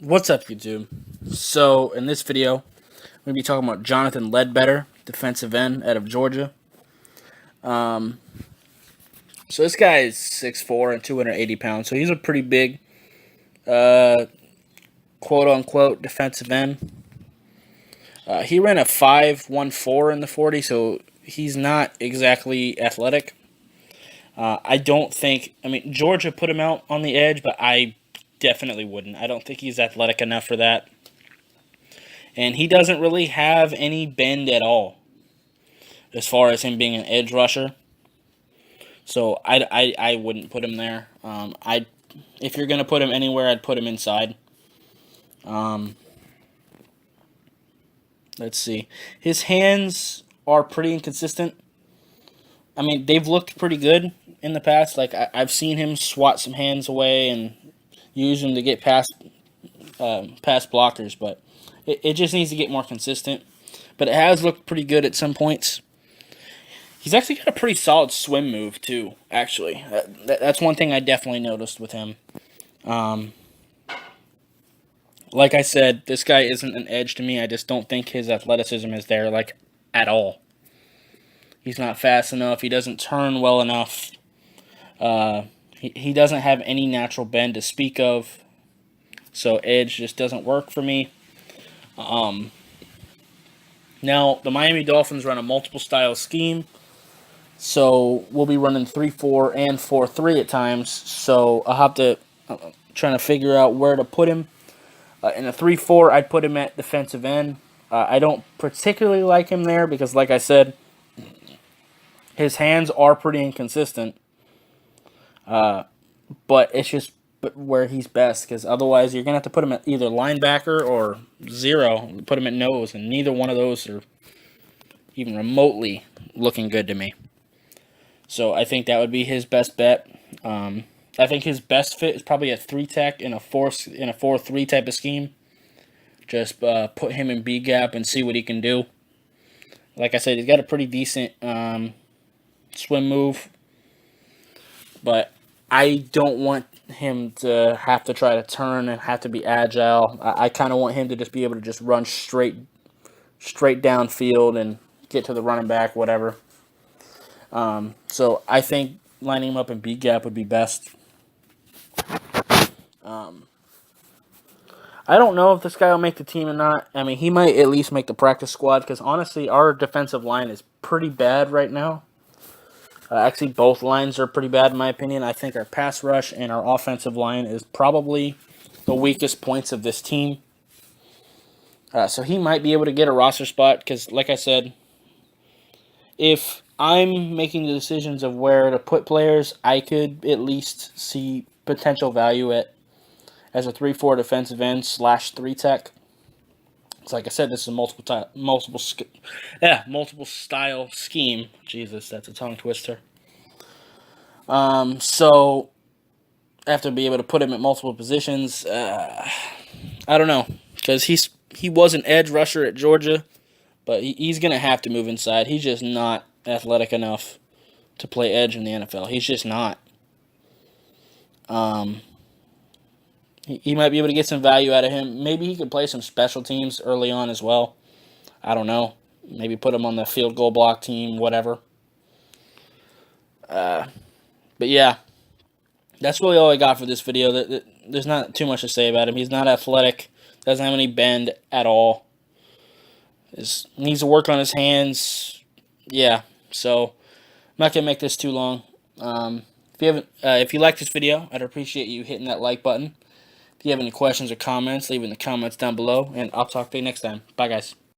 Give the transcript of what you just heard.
What's up, YouTube? So, in this video, I'm going to be talking about Jonathan Ledbetter, defensive end out of Georgia. So this guy is 6'4" and 280 pounds, so he's a pretty big, quote-unquote, defensive end. He ran a 5.14 in the 40, so he's not exactly athletic. I don't think, Georgia put him out on the edge, but I definitely wouldn't. I don't think he's athletic enough for that. And he doesn't really have any bend at all as far as him being an edge rusher. So I wouldn't put him there. If you're gonna put him anywhere, I'd put him inside. Um, let's see. His hands are pretty inconsistent. They've looked pretty good in the past. Like I've seen him swat some hands away and use them to get past blockers, but it just needs to get more consistent. But it has looked pretty good at some points. He's actually got a pretty solid swim move too. Actually, that's one thing I definitely noticed with him. Um, like I said, this guy isn't an edge to me. I just don't think his athleticism is there, like, at all. He's not fast enough. He doesn't turn well enough. He doesn't have any natural bend to speak of. So edge just doesn't work for me. Now, the Miami Dolphins run a multiple style scheme. So we'll be running 3-4 and 4-3 at times. So I'll have to trying to figure out where to put him. In a 3-4, I'd put him at defensive end. I don't particularly like him there because, like I said, his hands are pretty inconsistent. But it's just where he's best, because otherwise you're going to have to put him at either linebacker or zero, put him at nose, and neither one of those are even remotely looking good to me. So I think that would be his best bet. I think his best fit is probably a 3-tech in a 4-3 type of scheme. Just put him in B gap and see what he can do. Like I said, he's got a pretty decent swim move, but I don't want him to have to try to turn and have to be agile. I kind of want him to just be able to just run straight downfield and get to the running back, whatever. So I think lining him up in B gap would be best. I don't know if this guy will make the team or not. He might at least make the practice squad because, honestly, our defensive line is pretty bad right now. Actually, both lines are pretty bad in my opinion. I think our pass rush and our offensive line is probably the weakest points of this team. So he might be able to get a roster spot because, like I said, if I'm making the decisions of where to put players, I could at least see potential value as a 3-4 defensive end / 3-tech. So like I said, this is a multiple style scheme. Jesus, that's a tongue twister. So I have to be able to put him at multiple positions. I don't know, because he was an edge rusher at Georgia, but he's gonna have to move inside. He's just not athletic enough to play edge in the NFL. He's just not. He might be able to get some value out of him. Maybe he could play some special teams early on as well. I don't know. Maybe put him on the field goal block team, whatever. But yeah, that's really all I got for this video. There's not too much to say about him. He's not athletic. Doesn't have any bend at all. Needs to work on his hands. Yeah, so I'm not gonna make this too long. If you like this video, I'd appreciate you hitting that like button. If you have any questions or comments, leave it in the comments down below, and I'll talk to you next time. Bye, guys.